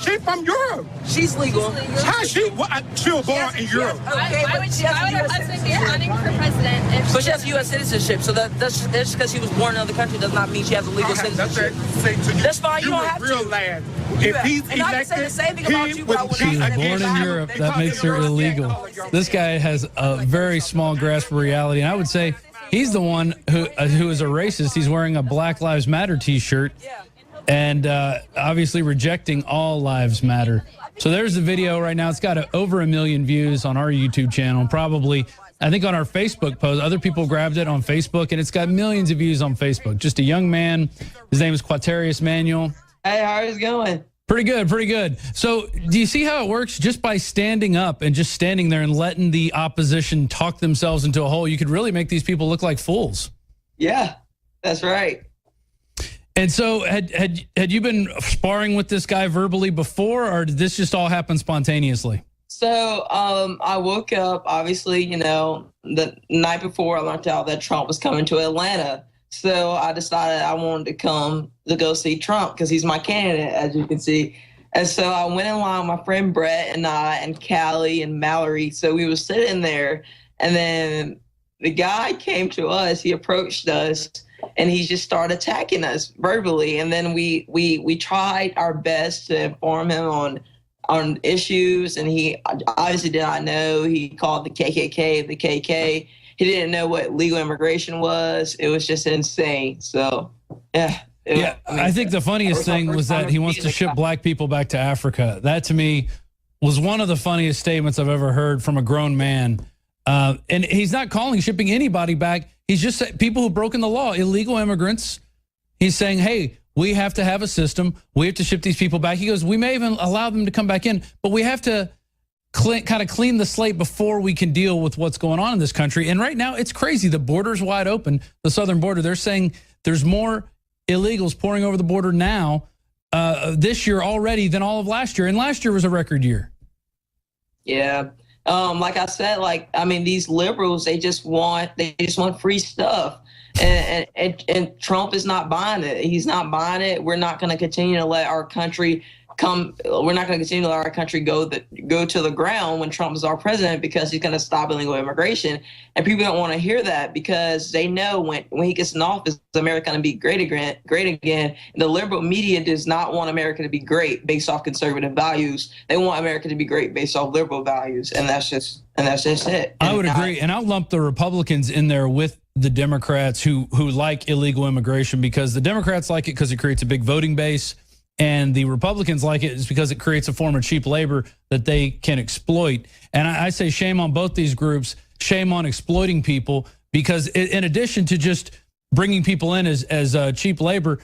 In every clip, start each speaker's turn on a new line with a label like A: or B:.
A: She's from Europe.
B: She's legal.
A: How she? She was born in Europe.
C: Okay, I would have husband be running for president if
B: But she has U.S. citizenship, so that's just because she was born in another country does not mean she has a legal citizenship.
A: That's
B: fine. You don't have
A: real
B: to.
A: Land. If he's
B: and I can say the same thing about you, but I would
D: She was
B: not
D: born in Europe. That makes her illegal. This guy has a very small grasp of reality, and I would say he's the one who is a racist. He's wearing a Black Lives Matter T-shirt, and obviously rejecting all lives matter. So there's the video right now. It's got over 1 million views on our YouTube channel. Probably, I think, on our Facebook post. Other people grabbed it on Facebook, and it's got millions of views on Facebook. Just a young man. His name is Quatarius Manuel.
B: Hey, how's it going?
D: Pretty good, pretty good. So do you see how it works? Just by standing up and just standing there and letting the opposition talk themselves into a hole, you could really make these people look like fools.
B: Yeah, that's right.
D: And so had you been sparring with this guy verbally before, or did this just all happen spontaneously?
B: So I woke up, obviously, the night before I learned out that Trump was coming to Atlanta. So I decided I wanted to come to go see Trump because he's my candidate, as you can see. And so I went in line with my friend Brett and I and Callie and Mallory. So we were sitting there, and then the guy came to us. He approached us, and he just started attacking us verbally. And then we tried our best to inform him on issues, and he obviously did not know. He called the KKK the KK. He didn't know what legal immigration was. It was just insane. So, yeah.
D: I think the funniest thing was that he wants to ship black people back to Africa. That, to me, was one of the funniest statements I've ever heard from a grown man. And he's not calling shipping anybody back. He's just saying people who've broken the law, illegal immigrants. He's saying, hey, we have to have a system. We have to ship these people back. He goes, we may even allow them to come back in, but we have to kind of clean the slate before we can deal with what's going on in this country. And right now, it's crazy. The border's wide open, the southern border. They're saying there's more illegals pouring over the border now this year already than all of last year. And last year was a record year.
B: Yeah. Like I said, these liberals, they just want free stuff. And Trump is not buying it. He's not buying it. We're not going to continue to let our country we're not going to continue to let our country go to the ground when Trump is our president, because he's going to stop illegal immigration. And people don't want to hear that, because they know when he gets in office, America going to be great again. And the liberal media does not want America to be great based off conservative values. They want America to be great based off liberal values, and that's just it.
D: I would agree, and I'll lump the Republicans in there with the Democrats who like illegal immigration, because the Democrats like it because it creates a big voting base. And the Republicans like it is because it creates a form of cheap labor that they can exploit. And I say shame on both these groups, shame on exploiting people, because in addition to just bringing people in as cheap labor,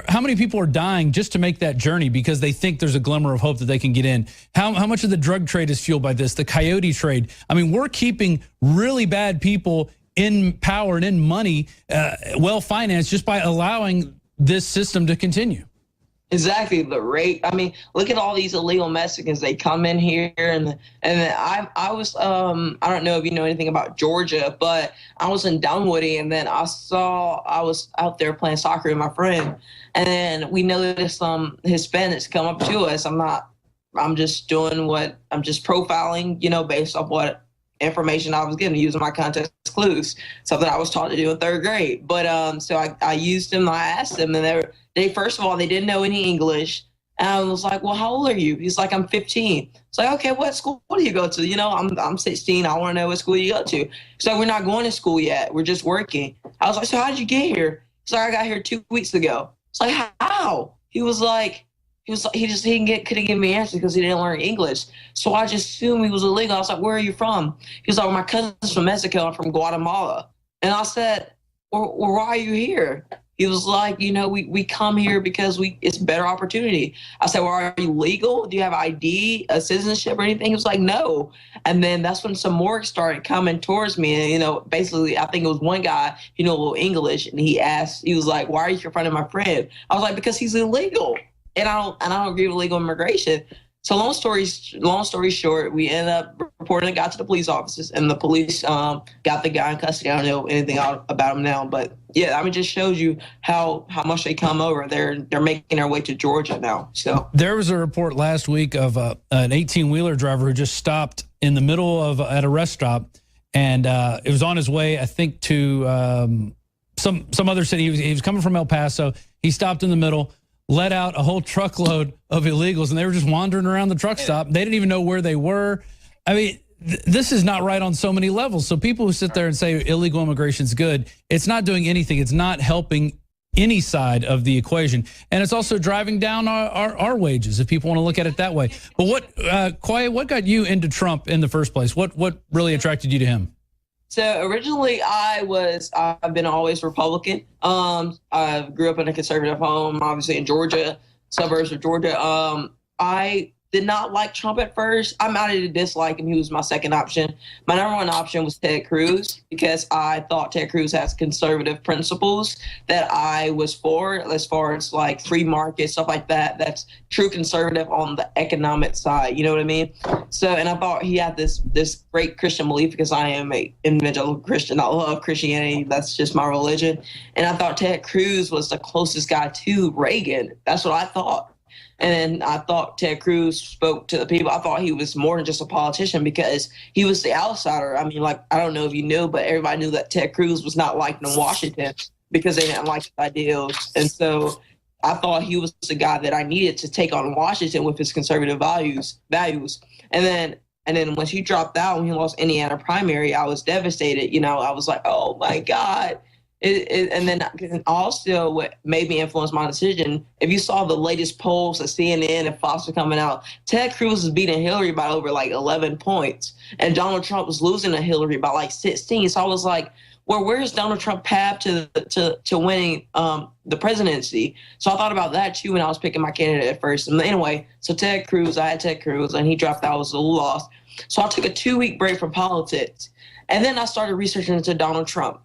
D: how many people are dying just to make that journey because they think there's a glimmer of hope that they can get in? How much of the drug trade is fueled by this? The coyote trade. I mean, we're keeping really bad people in power and in money, well-financed, just by allowing this system to continue.
B: Exactly, the rate. I mean, look at all these illegal Mexicans. They come in here, and I was I don't know if you know anything about Georgia, but I was in Dunwoody, and then I was out there playing soccer with my friend, and then we noticed some Hispanics come up to us. I'm just profiling, based off what information I was getting, using my context clues, something I was taught to do in 3rd grade. But so I used them. I asked them, and they first of all, they didn't know any English. And I was like, well, how old are you? He's like, I'm 15. It's like, okay, what school do you go to? I'm 16. I want to know what school you go to. So we're not going to school yet. We're just working. I was like, so how did you get here? He's like, I got here 2 weeks ago. It's like, how? He couldn't give me answers because he didn't learn English. So I just assumed he was illegal. I was like, where are you from? He was like, well, my cousin's from Mexico. I'm from Guatemala. And I said, well, why are you here? He was like, we come here because it's a better opportunity. I said, well, are you legal? Do you have ID, a citizenship or anything? He was like, no. And then that's when some more started coming towards me. And, basically, I think it was one guy, a little English. And he was like, why are you confronting my friend? I was like, because he's illegal. And I don't agree with illegal immigration. So long story short, we ended up reporting it got to the police officers, and the police got the guy in custody. I don't know anything about him now, but yeah, I mean, just shows you how much they come over. They're making their way to Georgia now. So
D: there was a report last week of an 18-wheeler driver who just stopped in the middle of at a rest stop, and it was on his way, I think, to some other city. He was coming from El Paso. He stopped in the middle, let out a whole truckload of illegals, and they were just wandering around the truck stop. They didn't even know where they were. I mean, this is not right on so many levels. So people who sit there and say illegal immigration is good, it's not doing anything. It's not helping any side of the equation. And it's also driving down our wages, if people want to look at it that way. But what got you into Trump in the first place? What really attracted you to him?
B: So originally I've been always Republican. I grew up in a conservative home, obviously in Georgia, suburbs of Georgia. I did not like Trump at first. I mounted to dislike him. He was my second option. My number one option was Ted Cruz, because I thought Ted Cruz has conservative principles that I was for, as far as like free market, stuff like that. That's true conservative on the economic side. You know what I mean? So, and I thought he had this great Christian belief, because I am an evangelical Christian. I love Christianity. That's just my religion. And I thought Ted Cruz was the closest guy to Reagan. That's what I thought. And then I thought Ted Cruz spoke to the people. I thought he was more than just a politician, because he was the outsider. I mean, like, I don't know if you knew, but everybody knew that Ted Cruz was not liked in Washington because they didn't like his ideals. And so I thought he was the guy that I needed to take on Washington with his conservative values. And then when he dropped out, when he lost Indiana primary, I was devastated. You know, I was like, oh my God. And then also what made me influence my decision, if you saw the latest polls that CNN and Fox were coming out, Ted Cruz was beating Hillary by over like 11 points. And Donald Trump was losing to Hillary by like 16. So I was like, well, where's Donald Trump path to winning the presidency? So I thought about that too when I was picking my candidate at first. And anyway, so I had Ted Cruz, and he dropped out. I was a little lost. So I took a 2-week break from politics. And then I started researching into Donald Trump.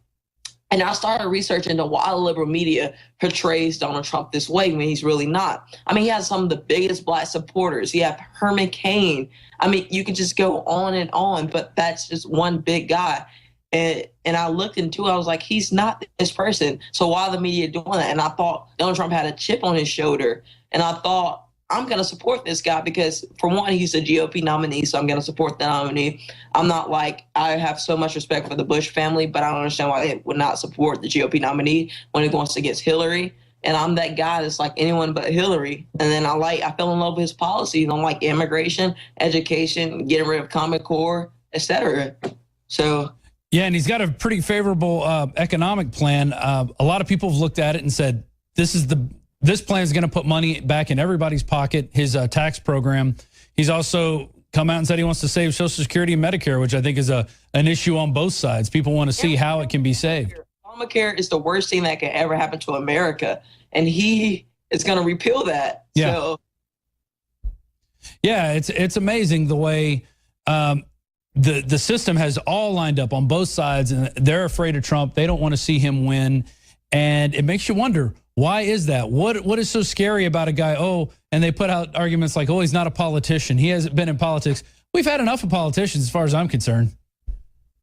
B: And I started researching into why liberal media portrays Donald Trump this way when he's really not. I mean, he has some of the biggest Black supporters. You have Herman Cain. I mean, you could just go on, but that's just one big guy. And I looked into it. I was like, he's not this person. So why are the media doing that? And I thought Donald Trump had a chip on his shoulder. And I thought, I'm going to support this guy because, for one, he's a GOP nominee, so I'm going to support the nominee. I'm not like, I have so much respect for the Bush family, but I don't understand why they would not support the GOP nominee when it goes against Hillary. And I'm that guy that's like anyone but Hillary. And then I fell in love with his policies on like immigration, education, getting rid of Common Core, etc. So.
D: Yeah, and he's got a pretty favorable economic plan. A lot of people have looked at it and said, this plan is going to put money back in everybody's pocket, his tax program. He's also come out and said he wants to save Social Security and Medicare, which I think is an issue on both sides. People want to see how it can be saved.
B: Obamacare is the worst thing that could ever happen to America, and he is going to repeal that.
D: Yeah,
B: so.
D: Yeah, it's amazing the way the system has all lined up on both sides, and they're afraid of Trump. They don't want to see him win, and it makes you wonder, why is that? What is so scary about a guy? Oh, and they put out arguments like, oh, he's not a politician. He hasn't been in politics. We've had enough of politicians, as far as I'm concerned.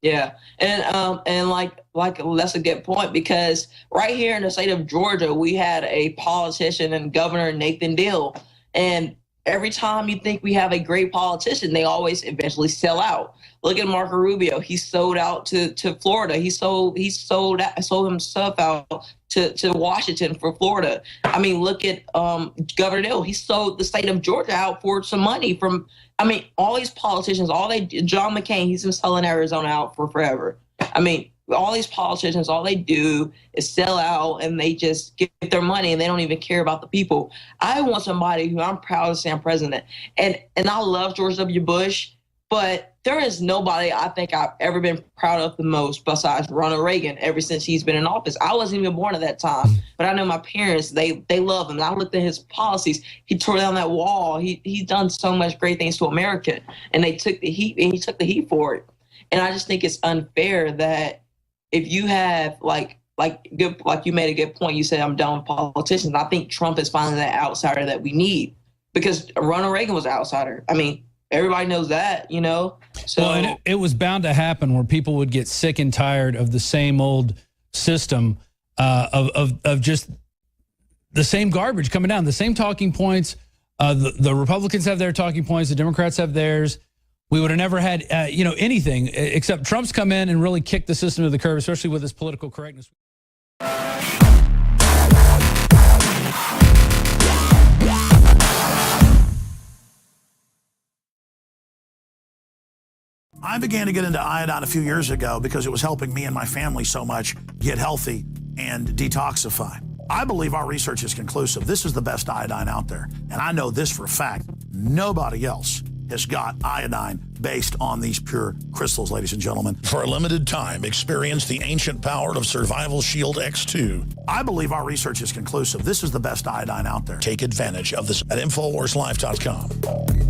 B: Yeah, and like that's a good point, because right here in the state of Georgia, we had a politician and Governor Nathan Deal, and every time you think we have a great politician, they always eventually sell out. Look at Marco Rubio. He sold out to Florida. He sold himself out to Washington for Florida. I mean, look at Governor Deal. He sold the state of Georgia out for some money from. I mean, all these politicians, John McCain, he's been selling Arizona out for forever. I mean, all these politicians, all they do is sell out, and they just get their money, and they don't even care about the people. I want somebody who I'm proud to say I'm president. And I love George W. Bush, but there is nobody I think I've ever been proud of the most besides Ronald Reagan ever since he's been in office. I wasn't even born at that time, but I know my parents, they love him. And I looked at his policies. He tore down that wall. He's done so much great things to America, and they took the heat, and he took the heat for it. And I just think it's unfair that if you have like you made a good point. You said I'm done with politicians. I think Trump is finally that outsider that we need. because Ronald Reagan was an outsider. I mean, everybody knows that, you know. So
D: well, and it was bound to happen where people would get sick and tired of the same old system of just the same garbage coming down, the same talking points. The Republicans have their talking points, the Democrats have theirs. We would have never had, anything except Trump's come in and really kicked the system to the curb, especially with his political correctness.
E: I began to get into iodine a few years ago because it was helping me and my family so much get healthy and detoxify. I believe our research is conclusive. This is the best iodine out there. And I know this for a fact. Nobody else has got iodine based on these pure crystals, ladies and gentlemen. For a limited time, experience the ancient power of Survival Shield X2. I believe our research is conclusive. This is the best iodine out there. Take advantage of this at InfoWarsLife.com.